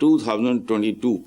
2022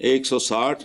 160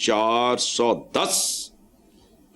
410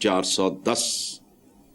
410।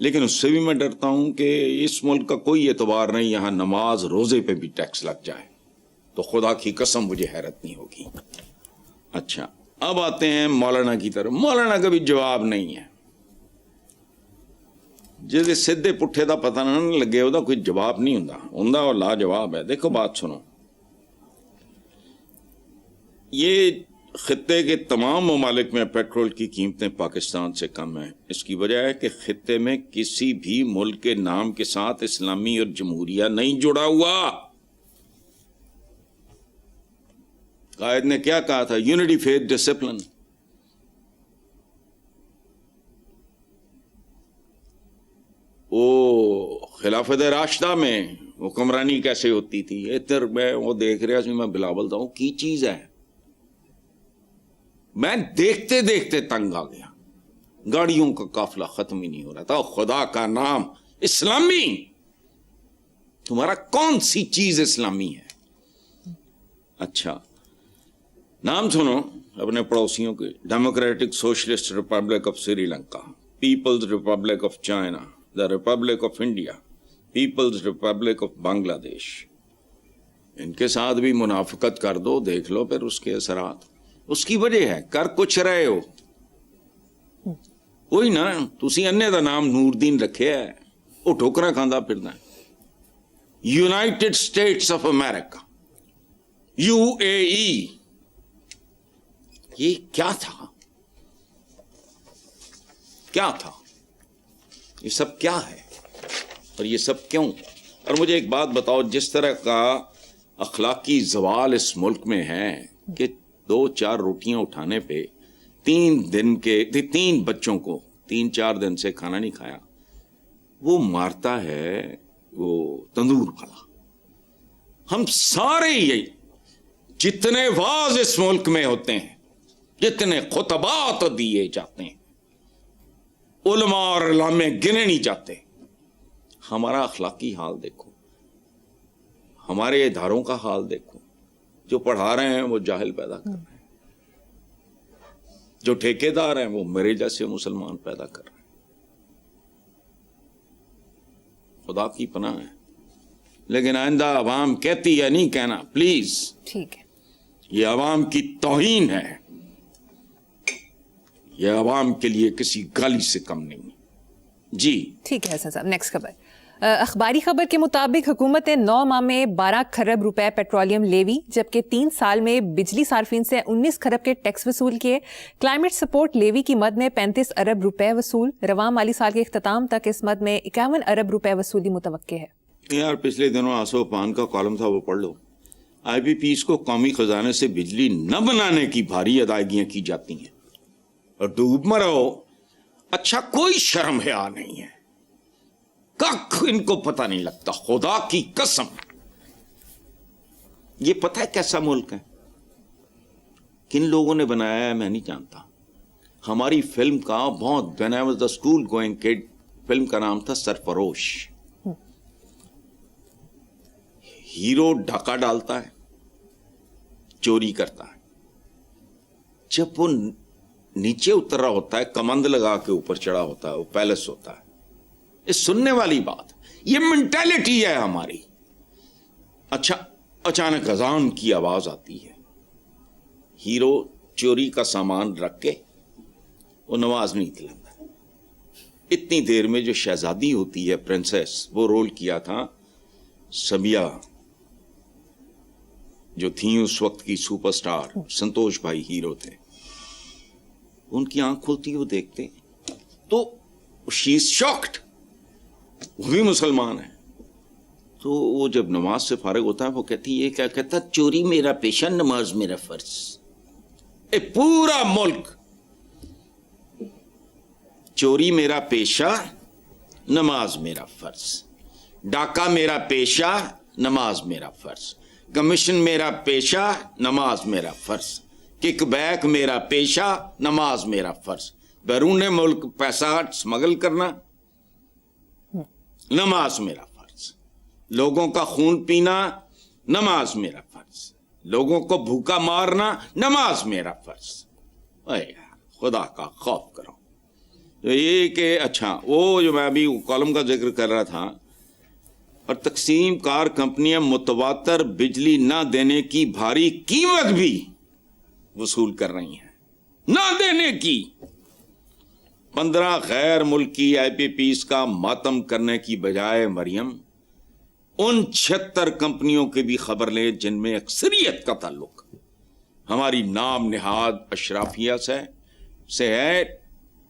لیکن اس سے بھی میں ڈرتا ہوں کہ اس ملک کا کوئی اعتبار نہیں یہاں نماز روزے پہ بھی ٹیکس لگ جائے تو خدا کی قسم مجھے حیرت نہیں ہوگی. اچھا اب آتے ہیں مولانا کی طرف. مولانا کا بھی جواب نہیں ہے. جیسے سیدھے پٹھے دا پتہ نہ لگے وہ کوئی جواب نہیں ہوں اور لا جواب ہے. دیکھو بات سنو, یہ خطے کے تمام ممالک میں پیٹرول کی قیمتیں پاکستان سے کم ہیں. اس کی وجہ ہے کہ خطے میں کسی بھی ملک کے نام کے ساتھ اسلامی اور جمہوریہ نہیں جڑا ہوا. قائد نے کیا کہا تھا؟ Unity faith discipline. وہ خلافت راشدہ میں حکمرانی کیسے ہوتی تھی, ادھر میں وہ دیکھ رہا سی, میں بلاول تھا کی چیز ہے. میں دیکھتے دیکھتے تنگ آ گیا. گاڑیوں کا قافلہ ختم ہی نہیں ہو رہا تھا. خدا کا نام اسلامی, تمہارا کون سی چیز اسلامی ہے؟ اچھا نام سنو اپنے پڑوسیوں کے. Democratic socialist republic of Sri Lanka, people's republic of China, the republic of India, people's republic of Bangladesh. ان کے ساتھ بھی منافقت کر دو, دیکھ لو پھر اس کے اثرات. اس کی وجہ ہے کر کچھ رہے ہو. وہی نا, تسی انے دا نام نور دین رکھے ہے, وہ ٹھوکرا کھاندا پھردا ہے. United States of America, UAE, یہ کیا تھا؟ کیا تھا یہ سب؟ کیا ہے اور یہ سب کیوں؟ اور مجھے ایک بات بتاؤ, جس طرح کا اخلاقی زوال اس ملک میں ہے کہ 2-4 روٹیاں اٹھانے پہ 3 بچوں کو 3-4 دن سے کھانا نہیں کھایا, وہ مارتا ہے وہ تندور والا. ہم سارے یہی جتنے واز اس ملک میں ہوتے ہیں, جتنے خطبات دیے جاتے ہیں, علماء اور علامے گنے نہیں جاتے. ہمارا اخلاقی حال دیکھو, ہمارے اداروں کا حال دیکھو. جو پڑھا رہے ہیں وہ جاہل پیدا کر رہے ہیں, جو ٹھیکیدار ہیں وہ میرے جیسے مسلمان پیدا کر رہے ہیں. خدا کی پناہ ہے. لیکن آئندہ عوام کہتی ہے, نہیں کہنا پلیز, ٹھیک ہے, یہ عوام کی توہین ہے, یہ عوام کے لیے کسی گالی سے کم نہیں. جی ٹھیک ہے حسن صاحب. نیکسٹ خبر. اخباری خبر کے مطابق حکومت نے 9 ماہ میں 12 کھرب روپے پیٹرولیم لیوی جبکہ 3 سال میں بجلی صارفین سے 19 کھرب کے ٹیکس وصول کیے. کلائمیٹ سپورٹ لیوی کی مد میں 35 ارب روپے وصول. رواں مالی سال کے اختتام تک اس مد میں 51 ارب روپے وصولی متوقع ہے. یار پچھلے دنوں آسو پان کا کالم تھا, وہ پڑھ لو. آئی بی پیز کو قومی خزانے سے بجلی نہ بنانے کی بھاری ادائیگیاں کی جاتی ہیں اور ڈوب مرو. اچھا کوئی شرم حیا نہیں ہے, کخ ان کو پتہ نہیں لگتا. خدا کی قسم, یہ پتہ ہے کیسا ملک ہے, کن لوگوں نے بنایا ہے میں نہیں جانتا. ہماری فلم کا بہت when I was the school going kid, film کا نام تھا سرفروش. ہیرو ڈھاکہ ڈالتا ہے, چوری کرتا ہے. جب وہ نیچے اتر رہا ہوتا ہے, کمند لگا کے اوپر چڑھا ہوتا ہے, وہ پیلس ہوتا ہے. یہ سننے والی بات, یہ مینٹالٹی ہے ہماری. اچھا اچانک اذان کی آواز آتی ہے, ہیرو چوری کا سامان رکھ کے وہ نماز نہیں تلاتا. اتنی دیر میں جو شہزادی ہوتی ہے پرنسس, وہ رول کیا تھا سبیا, جو تھیں اس وقت کی سپر سٹار, سنتوش بھائی ہیرو تھے. ان کی آنکھ کھلتی, وہ دیکھتے تو شی از شاکڈ, وہ بھی مسلمان ہے. تو وہ جب نماز سے فارغ ہوتا ہے وہ کہتی, یہ کیا کہتا, چوری میرا پیشہ, نماز میرا فرض. پورا ملک چوری میرا پیشہ, نماز میرا فرض. ڈاکہ میرا پیشہ, نماز میرا فرض. کمیشن میرا پیشہ, نماز میرا فرض. کک بیک میرا پیشہ, نماز میرا فرض. بیرون ملک پیسہ سمگل کرنا, نماز میرا فرض. لوگوں کا خون پینا, نماز میرا فرض. لوگوں کو بھوکا مارنا, نماز میرا فرض. اے یار خدا کا خوف کرو. یہ کہ اچھا وہ جو میں ابھی کالم کا ذکر کر رہا تھا، اور تقسیم کار کمپنیاں متواتر بجلی نہ دینے کی بھاری قیمت بھی وصول کر رہی ہیں، نہ دینے کی۔ 15 غیر ملکی آئی پی پیز کا ماتم کرنے کی بجائے مریم ان 76 کمپنیوں کی بھی خبر لیں جن میں اکثریت کا تعلق ہماری نام نہاد اشرافیہ سے ہے،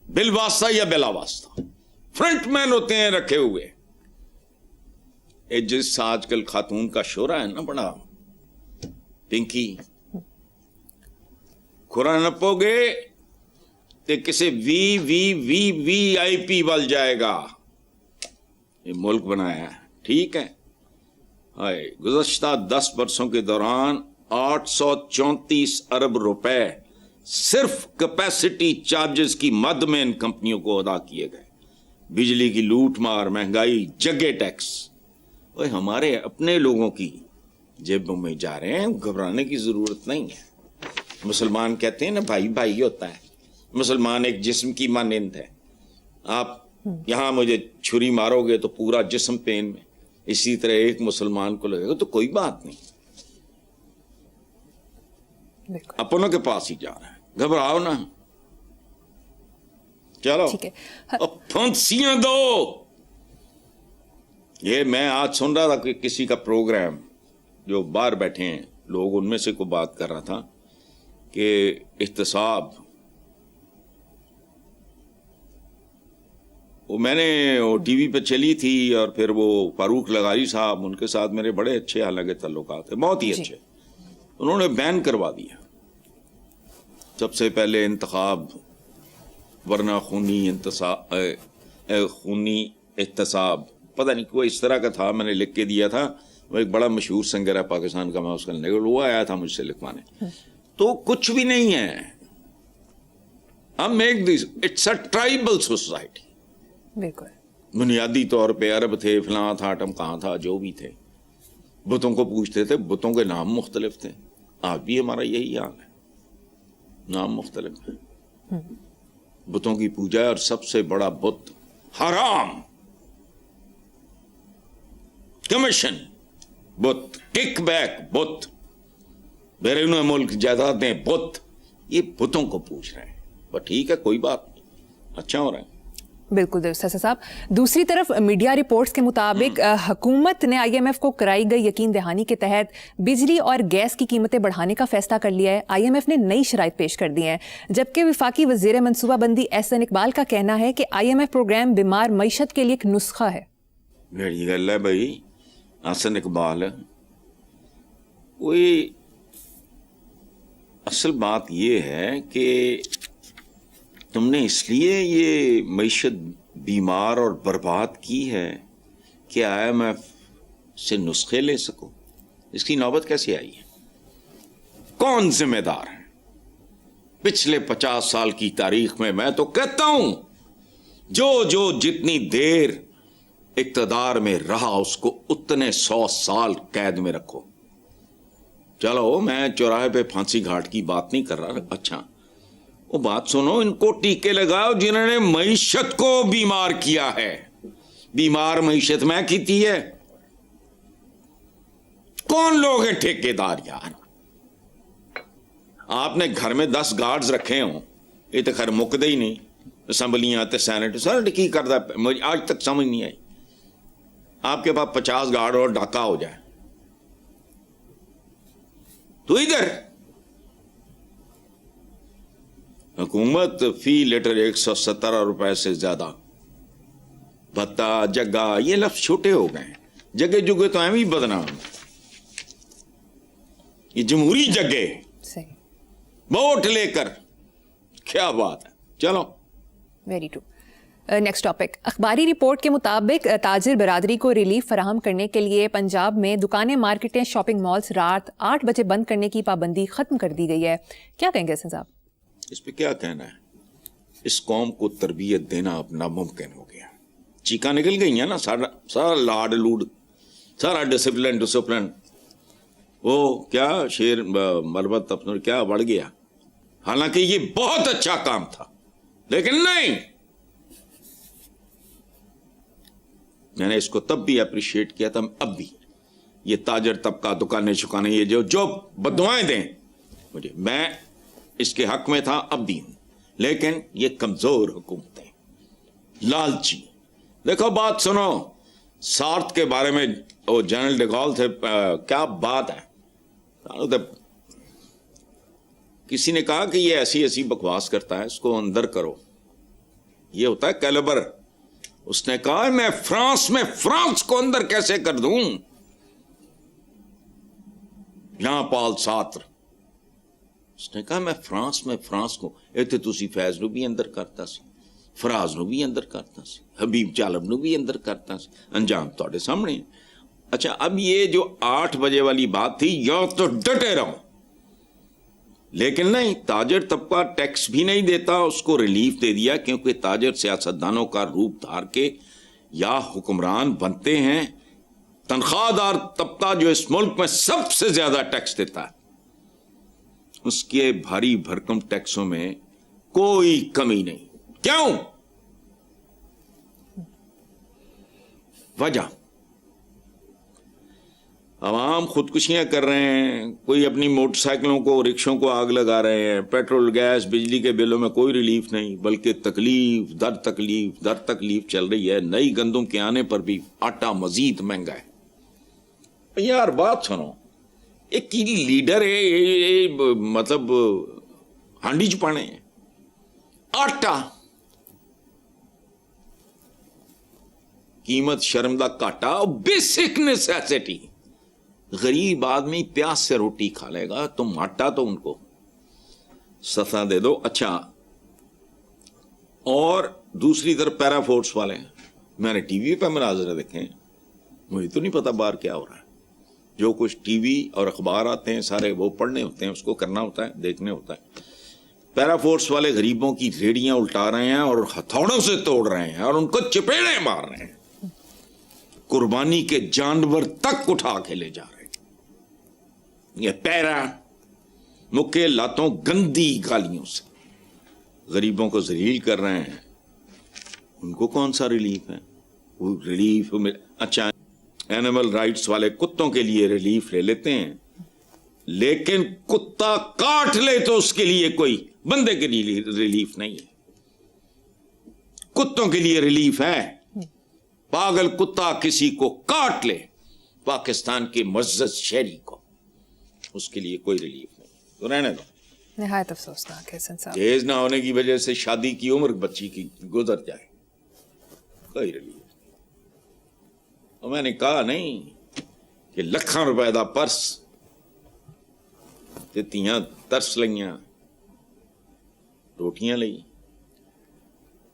بالواسطہ یا بلا واسطہ، فرنٹ مین ہوتے ہیں رکھے ہوئے۔ جس آج کل خاتون کا شورا ہے نا بڑا، پنکی کھرا نپو گے تے کسے وی آئی پی بل جائے گا۔ یہ ملک بنایا ہے، ٹھیک ہے۔ گزشتہ 10 برسوں کے دوران 834 ارب روپے صرف کیپیسٹی چارجز کی مد میں ان کمپنیوں کو ادا کیے گئے۔ بجلی کی لوٹ مار، مہنگائی، جگہ ٹیکس، وہ ہمارے اپنے لوگوں کی جیبوں میں جا رہے ہیں، گھبرانے کی ضرورت نہیں ہے۔ مسلمان کہتے ہیں نا بھائی بھائی ہوتا ہے، مسلمان ایک جسم کی مانند ہے۔ آپ یہاں مجھے چھری مارو گے تو پورا جسم پین میں، اسی طرح ایک مسلمان کو لگے گا تو کوئی بات نہیں، اپنوں کے پاس ہی جا رہا ہے، گھبراؤ نا۔ چلو پھنسیاں دو۔ یہ میں آج سن رہا تھا کہ کسی کا پروگرام، جو باہر بیٹھے ہیں لوگ، ان میں سے کوئی بات کر رہا تھا کہ احتساب، وہ میں نے وہ ٹی وی پہ چلی تھی، اور پھر وہ فاروق لغاری صاحب، ان کے ساتھ میرے بڑے اچھے حالانکہ تعلقات ہیں، بہت ہی اچھے، انہوں نے بین کروا دیا سب سے پہلے انتخاب ورنہ خونی احتساب، پتہ نہیں کوئی اس طرح کا تھا، میں نے لکھ کے دیا تھا۔ وہ ایک بڑا مشہور سنگر ہے پاکستان کا، میں اس کا وہ آیا تھا مجھ سے لکھوانے، تو کچھ بھی نہیں ہے۔ ہم make this, it's a tribal society. بالکل بنیادی طور پہ عرب تھے، فلاں تھا، ٹم کہاں تھا، جو بھی تھے، بتوں کو پوچھتے تھے، بتوں کے نام مختلف تھے۔ آج بھی ہمارا یہی حال ہے، نام مختلف ہے، بتوں کی پوجا، اور سب سے بڑا بت حرام، کمیشن بت، کک بیک بت، بیرون ملک جائیدادیں بت، یہ بتوں کو پوچھ رہے ہیں۔ بس ٹھیک ہے، کوئی بات نہیں، اچھا ہو رہا ہے۔ بالکل درست ہے صاحب۔ دوسری طرف میڈیا رپورٹس کے مطابق حکومت نے آئی ایم ایف کو کرائی گئی یقین دہانی کے تحت بجلی اور گیس کی قیمتیں بڑھانے کا فیصلہ کر لیا ہے۔ آئی ایم ایف نے نئی شرائط پیش کر دی ہیں، جبکہ وفاقی وزیر منصوبہ بندی احسن اقبال کا کہنا ہے کہ آئی ایم ایف پروگرام بیمار معیشت کے لیے ایک نسخہ ہے۔ میری گل ہے بھائی، احسن اقبال، کوئی اصل بات یہ ہے کہ تم نے اس لیے یہ معیشت بیمار اور برباد کی ہے کہ آئی ایم ایف سے نسخے لے سکو۔ اس کی نوبت کیسے آئی ہے؟ کون ذمہ دار ہے؟ پچھلے 50 سال کی تاریخ میں تو کہتا ہوں، جو جتنی دیر اقتدار میں رہا اس کو اتنے 100 سال قید میں رکھو۔ چلو میں چوراہے پہ پھانسی گھاٹ کی بات نہیں کر رہا، اچھا وہ بات سنو، ان کو ٹیکے لگاؤ جنہوں نے معیشت کو بیمار کیا ہے۔ بیمار معیشت میں کیتی ہے، کون لوگ ہیں ٹھیکے دار؟ یار آپ نے گھر میں 10 گارڈز رکھے ہوں، یہ تو خیر مکدے ہی نہیں، اسمبلیاں تے سینٹ کی کرتا ہے، مجھے آج تک سمجھ نہیں آئی۔ آپ کے پاس 50 گارڈ اور ڈاکہ ہو جائے تو ادھر حکومت فی لیٹر 117 روپے سے زیادہ بھتا، جگہ، یہ لفظ چھوٹے ہو گئے ہیں، جگہ جگہ تو ایم ہی بدنام، یہ جمہوری جگہ ووٹ لے کر، کیا بات ہے۔ چلو ویری ٹرو۔ نیکسٹ ٹاپک، اخباری رپورٹ کے مطابق تاجر برادری کو ریلیف فراہم کرنے کے لیے پنجاب میں دکانیں، مارکیٹیں، شاپنگ مالز رات 8 بجے بند کرنے کی پابندی ختم کر دی گئی ہے۔ کیا کہیں گے حسن صاحب؟ اس پہ کیا کہنا ہے؟ اس قوم کو تربیت دینا اب ناممکن ہو گیا، چیخاں نکل گئی ہیں نا، سارا لاڈ لوڈ، سارا ڈسپلن، وہ کیا شیر مربت اپنا کیا بڑھ گیا۔ حالانکہ یہ بہت اچھا کام تھا، لیکن نہیں، میں نے اس کو تب بھی اپریشیٹ کیا تھا, اب بھی. یہ تاجر طبقہ, دکانیں شکانیں, یہ جو بددعائیں دیں مجھے, میں اس کے حق میں تھا, اب بھی ہوں. لیکن یہ کمزور حکومتیں, لالچی. دیکھو بات سنو, سارت کے بارے میں وہ جنرل ڈی گال تھے, کیا بات ہے. کسی نے کہا کہ یہ ایسی ایسی بکواس کرتا ہے, اس کو اندر کرو, یہ ہوتا ہے کیلیبر. اس نے کہا میں فرانس کو اندر کیسے کر دوں. یہاں پال ساتر, اس نے کہا میں فرانس کو, ایتھے تسی فیض نو بھی اندر کرتا سی, فراز نو بھی اندر کرتا سی, حبیب چالب نو بھی اندر کرتا سی, انجام تھوڑے سامنے ہے. اچھا اب یہ جو 8 بجے والی بات تھی, یا تو ڈٹے رہو, لیکن نہیں, تاجر طبقہ ٹیکس بھی نہیں دیتا, اس کو ریلیف دے دیا, کیونکہ تاجر سیاستدانوں کا روپ دھار کے یا حکمران بنتے ہیں. تنخواہ دار طبقہ جو اس ملک میں سب سے زیادہ ٹیکس دیتا ہے, اس کے بھاری بھرکم ٹیکسوں میں کوئی کمی نہیں. کیوں؟ وجہ عوام خودکشیاں کر رہے ہیں, کوئی اپنی موٹر سائیکلوں کو, رکشوں کو آگ لگا رہے ہیں, پیٹرول گیس بجلی کے بلوں میں کوئی ریلیف نہیں, بلکہ تکلیف در تکلیف چل رہی ہے. نئی گندم کے آنے پر بھی آٹا مزید مہنگا ہے. یار بات سنو, ایک لیڈر ہے, مطلب ہانڈی چپانے ہیں, آٹا قیمت شرمدہ کاٹا, بیسک نیسیسٹی. غریب آدمی پیاس سے روٹی کھا لے گا, تم آٹا تو ان کو سستا دے دو. اچھا, اور دوسری طرف پیرا فورس والے, میں نے ٹی وی پہ مناظرے دیکھے, مجھے تو نہیں پتا باہر کیا ہو رہا ہے. جو کچھ ٹی وی اور اخبار آتے ہیں سارے وہ پڑھنے ہوتے ہیں, اس کو کرنا ہوتا ہے, دیکھنے ہوتا ہے. پیرا فورس والے غریبوں کی ریڑیاں الٹا رہے ہیں اور ہتھوڑوں سے توڑ رہے ہیں اور ان کو چپیڑے مار رہے ہیں, قربانی کے جانور تک اٹھا کے لے جا رہے ہیں. یہ پیرا مکے لاتوں گندی گالیوں سے غریبوں کو ذلیل کر رہے ہیں. ان کو کون سا ریلیف ہے؟ وہ ریلیف اچھا اینیمل رائٹس والے کتوں کے لیے ریلیف لے لیتے ہیں, لیکن کتا کاٹ لے تو اس کے لیے کوئی بندے کے لیے ریلیف نہیں ہے. کتوں کے لیے ریلیف ہے, پاگل کتا کسی کو کاٹ لے, پاکستان کے معزز شہری کو, اس کے لیے کوئی ریلیف نہیں. تو رہنے دو. نہایت افسوسناک ہے حسن صاحب. جہیز نہ ہونے کی وجہ سے شادی کی عمر بچی کی گزر جائے, کوئی ریلیف. اور میں نے کہا نہیں کہ لکھاں روپے دا پرس تیاں ترس لئیاں, روٹیاں لئی,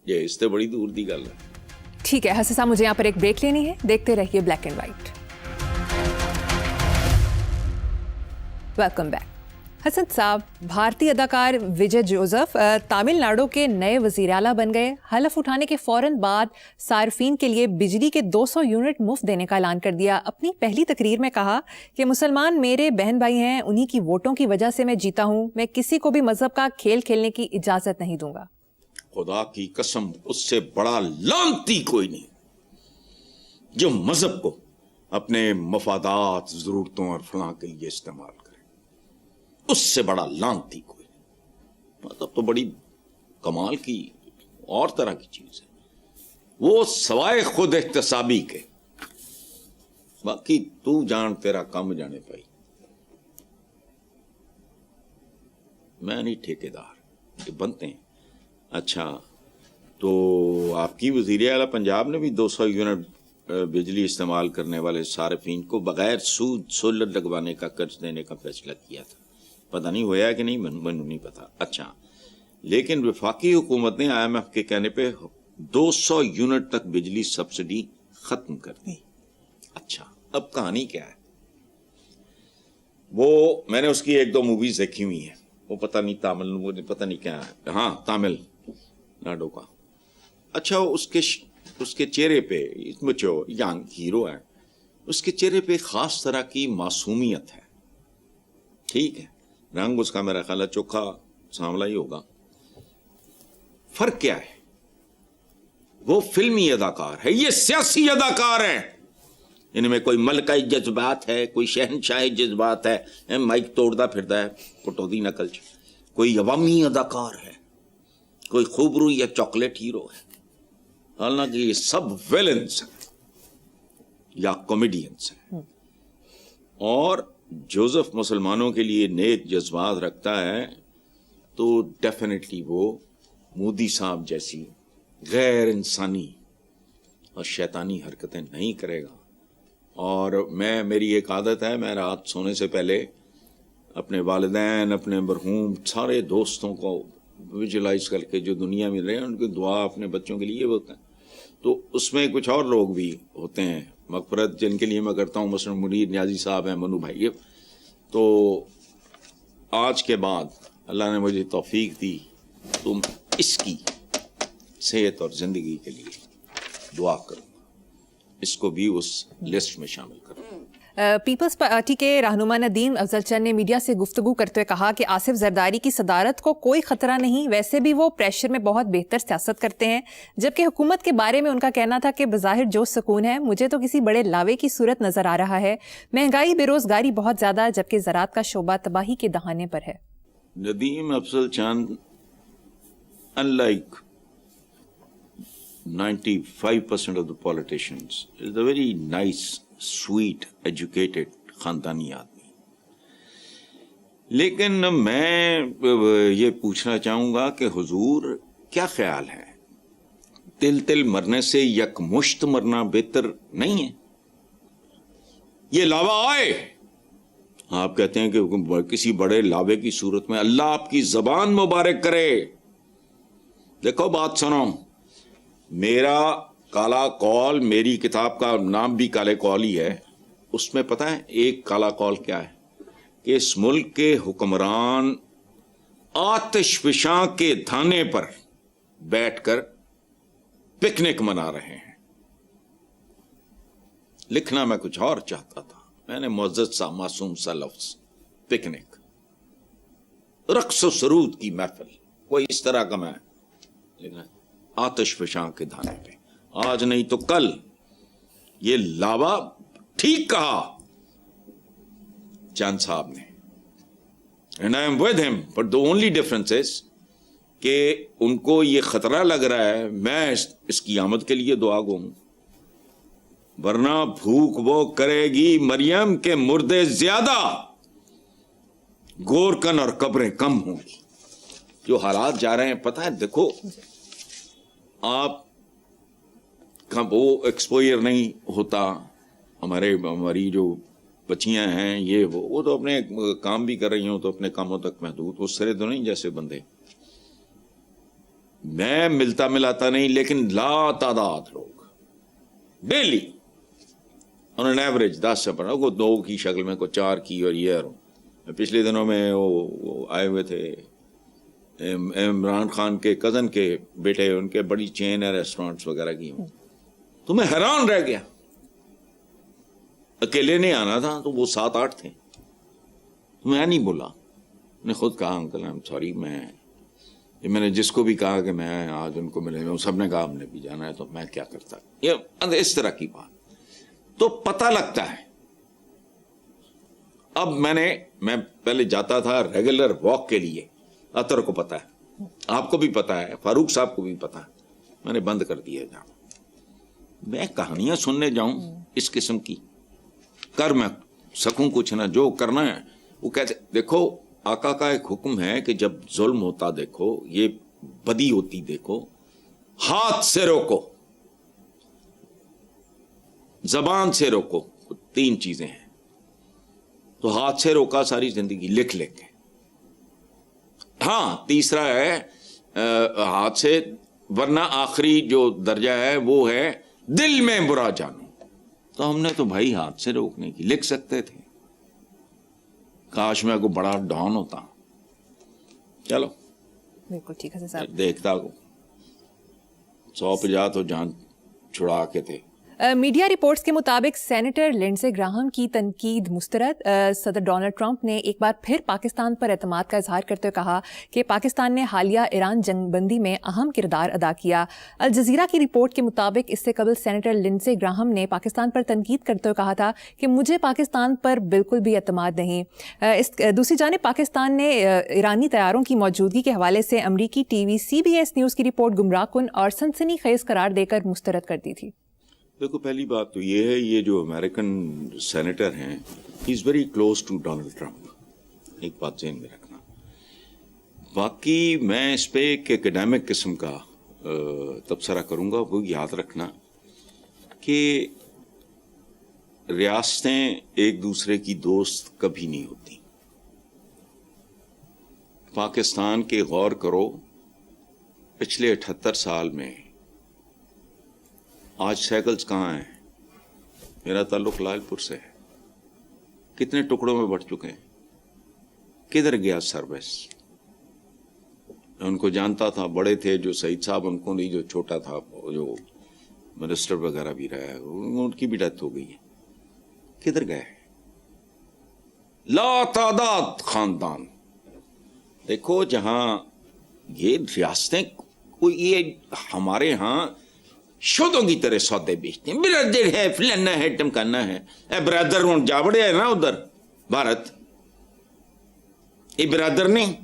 یہ اس سے بڑی دور دی گل ہے. ٹھیک ہے حسن صاحب, مجھے یہاں پر ایک بریک لینی ہے, دیکھتے رہیے black and white. Welcome back. Hasan sahab, بھارتی اداکار وجے جوزف تامل ناڈو کے نئے وزیر اعلیٰ بن گئے. حلف اٹھانے کے فوراً بعد صارفین کے لیے بجلی کے 200 یونٹ مفت دینے کا اعلان کر دیا. اپنی پہلی تقریر میں کہا کہ مسلمان میرے بہن بھائی ہیں, انہی کی ووٹوں کی وجہ سے میں جیتا ہوں, میں کسی کو بھی مذہب کا کھیل کھیلنے کی اجازت نہیں دوں گا. خدا کی قسم, اس سے بڑا لعنتی کوئی نہیں جو مذہب کو اپنے مفادات, ضرورتوں اور فلاں کے لیے استعمال کرے. اس سے بڑا لعنتی کوئی نہیں. مطلب تو بڑی کمال کی اور طرح کی چیز ہے وہ, سوائے خود احتسابی کے. باقی تو جان تیرا کم جانے پائی, میں نہیں ٹھیکیدار, یہ بنتے ہیں. اچھا, تو آپ کی وزیر اعلیٰ پنجاب نے بھی 200 یونٹ بجلی استعمال کرنے والے صارفین کو بغیر سود سولر لگوانے کا قرض دینے کا فیصلہ کیا تھا. پتہ نہیں ہوا کہ نہیں, میں نہیں پتا. اچھا, لیکن وفاقی حکومت نے IMF کے کہنے پہ 200 یونٹ تک بجلی سبسڈی ختم کر دی. اچھا, اب کہانی کیا ہے؟ وہ میں نے اس کی 1-2 موویز دیکھی ہوئی ہیں, وہ پتہ نہیں تامل, مجھے پتہ نہیں کیا ہے, ہاں تامل ناڈو کا. اچھا, اس کے چہرے پہ, جو ینگ ہیرو ہے, اس کے چہرے پہ خاص طرح کی معصومیت ہے. ٹھیک ہے, رنگ اس کا میرا خیال ہے چوکھا سانولا ہی ہوگا. فرق کیا ہے؟ وہ فلمی اداکار ہے, یہ سیاسی اداکار ہیں. ان میں کوئی ملکائی جذبات ہے, کوئی شہنشاہی جذبات ہے, مائک توڑتا پھرتا ہے پٹودی نقل چ, کوئی عوامی اداکار ہے, کوئی خوبرو یا چاکلیٹ ہیرو ہے. حالانکہ یہ سب ویلنس ہیں یا کامیڈینس ہیں. اور جوزف مسلمانوں کے لیے نیک جذبات رکھتا ہے تو ڈیفینیٹلی وہ مودی صاحب جیسی غیر انسانی اور شیطانی حرکتیں نہیں کرے گا. اور میری ایک عادت ہے, میں رات سونے سے پہلے اپنے والدین, اپنے مرحوم سارے دوستوں کو ویژولائز کر کے جو دنیا میں رہے ہیں ان کی دعا اپنے بچوں کے لیے ہوتا ہے. تو اس میں کچھ اور لوگ بھی ہوتے ہیں مغفرت جن کے لیے میں کرتا ہوں, مثلا منیر نیازی صاحب ہیں, منو بھائی. تو آج کے بعد اللہ نے مجھے توفیق دی تو اس کی صحت اور زندگی کے لیے دعا کروں, اس کو بھی اس لسٹ میں شامل کروں. پیپلز پارٹی کے رہنما ندیم افضل چند نے میڈیا سے گفتگو کرتے ہوئے کہا کہ آصف زرداری کی صدارت کو کوئی خطرہ نہیں, ویسے بھی وہ پریشر میں بہت بہتر سیاست کرتے ہیں. جبکہ حکومت کے بارے میں ان کا کہنا تھا کہ بظاہر جو سکون ہے مجھے تو کسی بڑے لاوے کی صورت نظر آ رہا ہے. مہنگائی, بے روزگاری بہت زیادہ, جبکہ زراعت کا شعبہ تباہی کے دہانے پر ہے. ندیم افضل چند unlike 95% of the politicians is a very nice, sweet, educated, خاندانی آدمی. لیکن میں یہ پوچھنا چاہوں گا کہ حضور کیا خیال ہے, تل تل مرنے سے یک مشت مرنا بہتر نہیں ہے؟ یہ لاوا آئے, آپ کہتے ہیں کہ کسی بڑے لاوے کی صورت میں, اللہ آپ کی زبان مبارک کرے. دیکھو بات سنو, میرا کالا قول, میری کتاب کا نام بھی کالے قول ہی ہے. اس میں پتہ ہے ایک کالا قول کیا ہے, کہ اس ملک کے حکمران آتش فشاں کے دھانے پر بیٹھ کر پکنک منا رہے ہیں. لکھنا میں کچھ اور چاہتا تھا, میں نے معزز سا معصوم سا لفظ پکنک, رقص و سرود کی محفل, کوئی اس طرح کا میں لکھنا, آتش فشاں کے دھانے پہ. آج نہیں تو کل یہ لاوا ٹھیک کہا چند صاحب نے, and I am with him, but the only difference is کہ ان کو یہ خطرہ لگ رہا ہے. میں اس کی آمد کے لیے دعا گو ہوں, ورنہ بھوک وہ کرے گی مریم کے مردے زیادہ, گورکن اور قبریں کم ہوں گی. جو حالات جا رہے ہیں پتہ ہے, دیکھو آپ کا وہ ایکسپوئر نہیں ہوتا. ہماری جو بچیاں ہیں یہ وہ تو اپنے کام بھی کر رہی ہوں تو اپنے کاموں تک محدود, اس طرح تو نہیں جیسے بندے. میں ملتا ملاتا نہیں, لیکن لا تعداد لوگ ڈیلی انہوں نے ایوریج 10 سے پڑھا, کو 2 کی شکل میں, کو 4 کی, اور یہ پچھلے دنوں میں وہ آئے ہوئے تھے عمران خان کے کزن کے بیٹے, ان کے بڑی چین ہے ریسٹورینٹس وغیرہ کی. تو میں حیران رہ گیا, اکیلے نہیں آنا تھا تو وہ 7-8 تھے. میں نہیں بولا, نے خود کہا انکل آئی ایم سوری, میں نے جس کو بھی کہا کہ میں آج ان کو ملے, سب نے کہا ہم نے بھی جانا ہے, تو میں کیا کرتا. یہ اس طرح کی بات تو پتہ لگتا ہے. اب میں پہلے جاتا تھا ریگولر واک کے لیے, اطہر کو پتا ہے, آپ کو بھی پتا ہے, فاروق صاحب کو بھی پتا ہے, میں نے بند کر دیا جانا. میں کہانیاں سننے جاؤں اس قسم کی, کر میں سکوں کچھ نہ, جو کرنا ہے وہ کہتے. دیکھو آقا کا ایک حکم ہے کہ جب ظلم ہوتا دیکھو, یہ بدی ہوتی دیکھو, ہاتھ سے روکو, زبان سے روکو. 3 چیزیں ہیں. تو ہاتھ سے روکا ساری زندگی لکھ لیں گے. ہاں تیسرا ہے ہاتھ سے, ورنہ آخری جو درجہ ہے وہ ہے دل میں برا جانو. تو ہم نے تو بھائی ہاتھ سے روکنے کی لکھ سکتے تھے, کاش میں کو بڑا ڈان ہوتا. چلو بالکل ٹھیک ہے صاحب, دیکھتا کو 150 تو جان چھڑا کے تھے. میڈیا رپورٹس کے مطابق سینیٹر لنڈسے گراہم کی تنقید مسترد. صدر ڈونلڈ ٹرمپ نے ایک بار پھر پاکستان پر اعتماد کا اظہار کرتے ہوئے کہا کہ پاکستان نے حالیہ ایران جنگ بندی میں اہم کردار ادا کیا. الجزیرہ کی رپورٹ کے مطابق اس سے قبل سینیٹر لنڈسے گراہم نے پاکستان پر تنقید کرتے ہوئے کہا تھا کہ مجھے پاکستان پر بالکل بھی اعتماد نہیں. دوسری جانب پاکستان نے ایرانی طیاروں کی موجودگی کے حوالے سے امریکی ٹی وی CBS نیوز کی رپورٹ گمراہ کن اور سنسنی خیز قرار دے کر مسترد کر دی تھی. دیکھو پہلی بات تو یہ ہے، یہ جو امریکن سینیٹر ہیں he is very close to Donald Trump, ایک بات ذہن میں رکھنا. باقی میں اس پہ ایک ایکڈیمک قسم کا تبصرہ کروں گا. وہ یاد رکھنا کہ ریاستیں ایک دوسرے کی دوست کبھی نہیں ہوتی. پاکستان کے غور کرو، پچھلے 78 سال میں آج سائیکلز کہاں ہیں؟ میرا تعلق لال پور سے ہے. کتنے ٹکڑوں میں بٹ چکے ہیں؟ کدھر گیا سروس؟ میں ان کو جانتا تھا، بڑے تھے جو سعید صاحب، ان کو نہیں جو چھوٹا تھا جو منسٹر وغیرہ بھی رہا ہے، ان کی بھی ڈیتھ ہو گئی ہے. کدھر گئے؟ لا تعداد خاندان. دیکھو جہاں یہ ریاستیں کوئی یہ ہمارے ہاں شودوں کی طرح سودے بیچتے ہیں، برادر ہے، فلانا ہے، ٹمکانا ہے. اے برادر ہوں جاوڑے ہے نا ادھر بھارت، یہ برادر نہیں.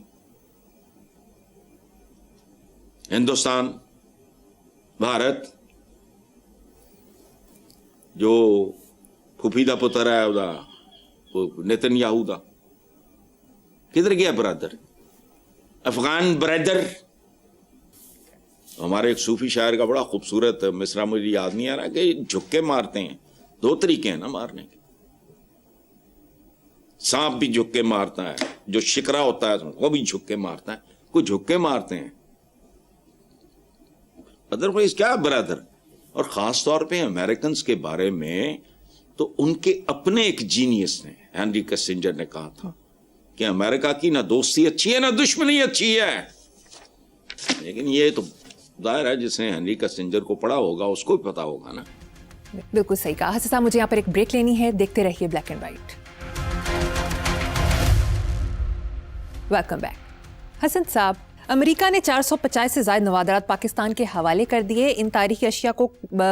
ہندوستان، بھارت جو پھوپھی دا پتر ہے وہ نیتن یاہو دا، کدھر گیا برادر؟ افغان برادر. ہمارے ایک صوفی شاعر کا بڑا خوبصورت مصرع مجھے یاد نہیں آ رہا کہ جھک کے مارتے ہیں. 2 طریقے ہیں نا مارنے کے. سانپ بھی جھک کے مارتا ہے، جو شکرا ہوتا ہے وہ بھی جھک کے مارتا ہے. کوئی جھک کے مارتے ہیں، ادروائز کیا برادر. اور خاص طور پہ امریکنز کے بارے میں تو ان کے اپنے ایک جینیس نے، ہینری کسنجر نے کہا تھا کہ امریکہ کی نہ دوستی اچھی ہے نہ دشمنی اچھی ہے. لیکن یہ تو ظاہر ہے جس نے ہینری کسنجر کو پڑھا ہوگا اس کو بھی پتا ہوگا نا. بالکل صحیح کہا. حسن صاحب مجھے یہاں پر ایک بریک لینی ہے، دیکھتے رہیے black and white. Welcome back. Hasan sahab, امریکہ نے 450 سے زائد نوادرات پاکستان کے حوالے کر دیے. ان تاریخی اشیاء کو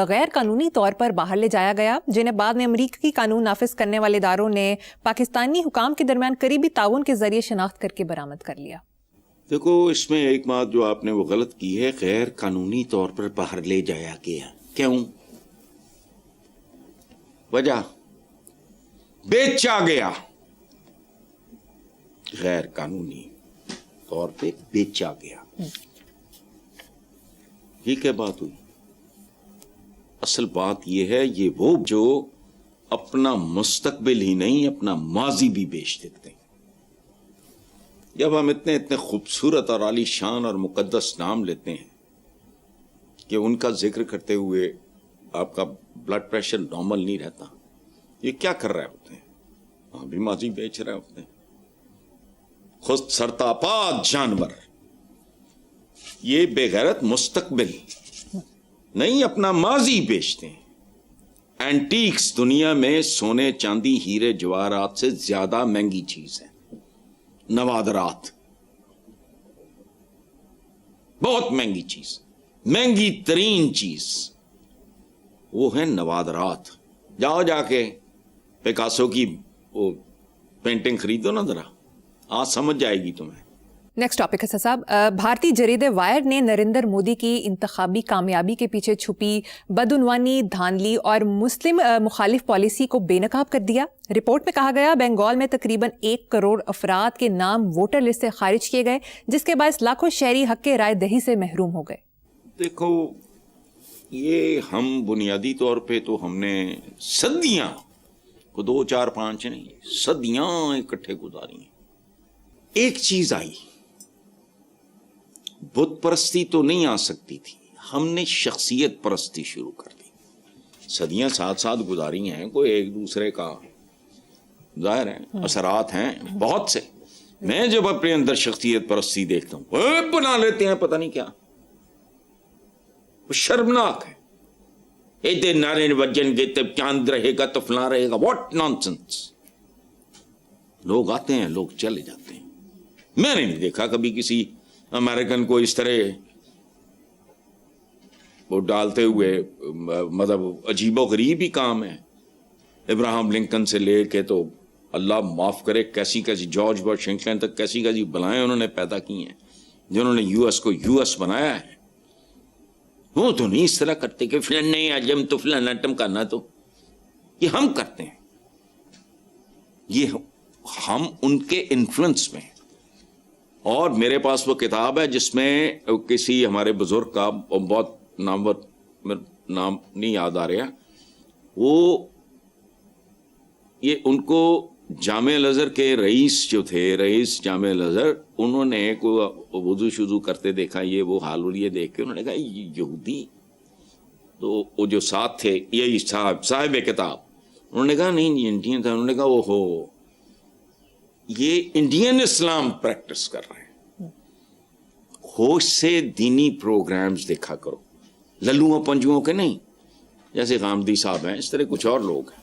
غیر قانونی طور پر باہر لے جایا گیا، جنہیں بعد میں امریکی قانون نافذ کرنے والے اداروں نے پاکستانی حکام کے درمیان قریبی تعاون کے ذریعے شناخت کر کے برآمد کر لیا. دیکھو اس میں ایک بات جو آپ نے وہ غلط کی ہے، غیر قانونی طور پر باہر لے جایا گیا. کیوں؟ وجہ بیچا گیا. غیر قانونی طور پہ بیچا گیا. یہ کیا بات ہوئی؟ اصل بات یہ ہے، یہ وہ جو اپنا مستقبل ہی نہیں اپنا ماضی بھی بیچ دیتے ہیں. جب ہم اتنے خوبصورت اور عالی شان اور مقدس نام لیتے ہیں کہ ان کا ذکر کرتے ہوئے آپ کا بلڈ پریشر نارمل نہیں رہتا، یہ کیا کر رہے ہوتے ہیں؟ ہم بھی ماضی بیچ رہے ہوتے ہیں. خود سرتاپاد جانور، یہ بے غیرت مستقبل نہیں اپنا ماضی بیچتے ہیں. اینٹیکس دنیا میں سونے چاندی ہیرے جواہرات سے زیادہ مہنگی چیز ہے. نوادرات بہت مہنگی چیز، مہنگی ترین چیز وہ ہے نوادرات. جاؤ جا کے پیکاسو کی وہ پینٹنگ خریدو نا ذرا، آج سمجھ جائے گی تمہیں. نیکسٹ ٹاپک ہے صاحب. بھارتی جریدے وائر نے نریندر مودی کی انتخابی کامیابی کے پیچھے چھپی بدعنوانی، دھاندلی اور مسلم مخالف پالیسی کو بے نقاب کر دیا. رپورٹ میں کہا گیا بنگال میں تقریباً 1 کروڑ افراد کے نام ووٹر لسٹ سے خارج کیے گئے، جس کے باعث لاکھوں شہری حق رائے دہی سے محروم ہو گئے. دیکھو یہ ہم بنیادی طور پہ تو ہم نے صدیاں کو 2 4 5 نہیں صدیاں اکٹھے گزاری ہیں. ایک چیز آئی، بت پرستی تو نہیں آ سکتی تھی، ہم نے شخصیت پرستی شروع کر دی. صدیاں ساتھ ساتھ گزاری ہیں، کوئی ایک دوسرے کا ظاہر ہے اثرات ہیں بہت سے. میں جب اپنے اندر شخصیت پرستی دیکھتا ہوں بنا لیتے ہیں پتہ نہیں کیا، وہ شرمناک ہے. ادھر نعرے بجن گے تب چاند رہے گا تو فلاں رہے گا. What nonsense. لوگ آتے ہیں, لوگ چلے جاتے ہیں. میں نے نہیں دیکھا کبھی کسی امریکن کو اس طرح وہ ڈالتے ہوئے. مطلب عجیب و غریب ہی کام ہے. ابراہم لنکن سے لے کے تو اللہ معاف کرے کیسی کیسی جارج واشنگٹن تک کیسی کیسی بلائیں انہوں نے پیدا کی ہیں, جنہوں نے یو ایس کو یو ایس بنایا ہے. وہ تو نہیں اس طرح کرتے کہ فلان نہیں عجم تو فلان ایٹم کرنا, تو یہ ہم کرتے ہیں. یہ ہم ان کے انفلوئنس میں. اور میرے پاس وہ کتاب ہے جس میں کسی ہمارے بزرگ کا بہت نامور, نام نہیں یاد آ رہا, وہ یہ ان کو جامع الازہر کے رئیس جو تھے, رئیس جامع الازہر, انہوں نے کوئی وضو شضو کرتے دیکھا, یہ وہ حال اور یہ دیکھ کے انہوں نے کہا یہ یہودی. تو وہ جو ساتھ تھے یہی صاحب کتاب, انہوں نے کہا نہیں انڈین تھا. انہوں نے کہا وہ ہو یہ انڈین اسلام پریکٹس کر رہے ہیں. ہوش سے دینی پروگرامز دیکھا کرو, للوؤں پنجوؤں کے نہیں. جیسے غامدی صاحب ہیں, اس طرح کچھ اور لوگ ہیں.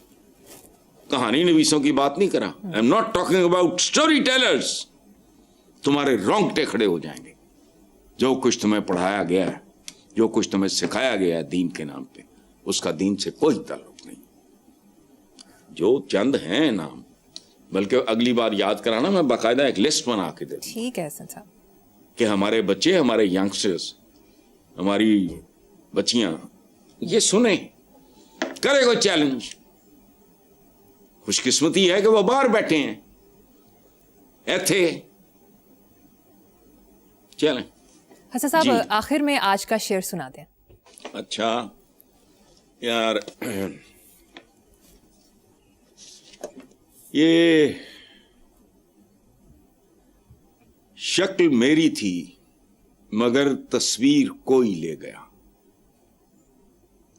کہانی نویسوں کی بات نہیں کرا. I am not talking about story tellers. تمہارے رونگٹے کھڑے ہو جائیں گے. جو کچھ تمہیں پڑھایا گیا ہے, جو کچھ تمہیں سکھایا گیا ہے دین کے نام پہ, اس کا دین سے کوئی تعلق نہیں. جو چند ہیں نام, بلکہ اگلی بار یاد کرانا, میں باقاعدہ ایک لسٹ بنا کے دے دوں. ٹھیک ہے حسن صاحب. کہ ہمارے بچے, ہمارے ینگسٹرز, ہماری بچیاں یہ سنیں, کرے کوئی چیلنج. خوش قسمتی ہے کہ وہ باہر بیٹھے ہیں. ایتھے چلیں. حسن صاحب جی. آخر میں آج کا شعر سنا دیں. اچھا یار, یہ شکل میری تھی مگر تصویر کوئی لے گیا.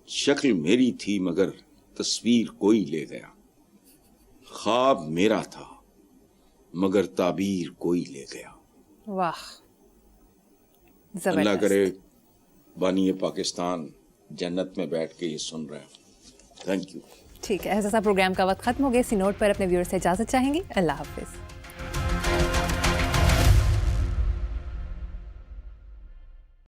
شکل میری تھی مگر تصویر کوئی لے گیا. خواب میرا تھا مگر تعبیر کوئی لے گیا. واہ, اللہ کرے بانی پاکستان جنت میں بیٹھ کے یہ سن رہے ہیں. Thank you. ٹھیک ہے حسن صاحب, پروگرام کا وقت ختم ہو گیا. اسی نوٹ پر اپنے ویور سے اجازت چاہیں گی. اللہ حافظ.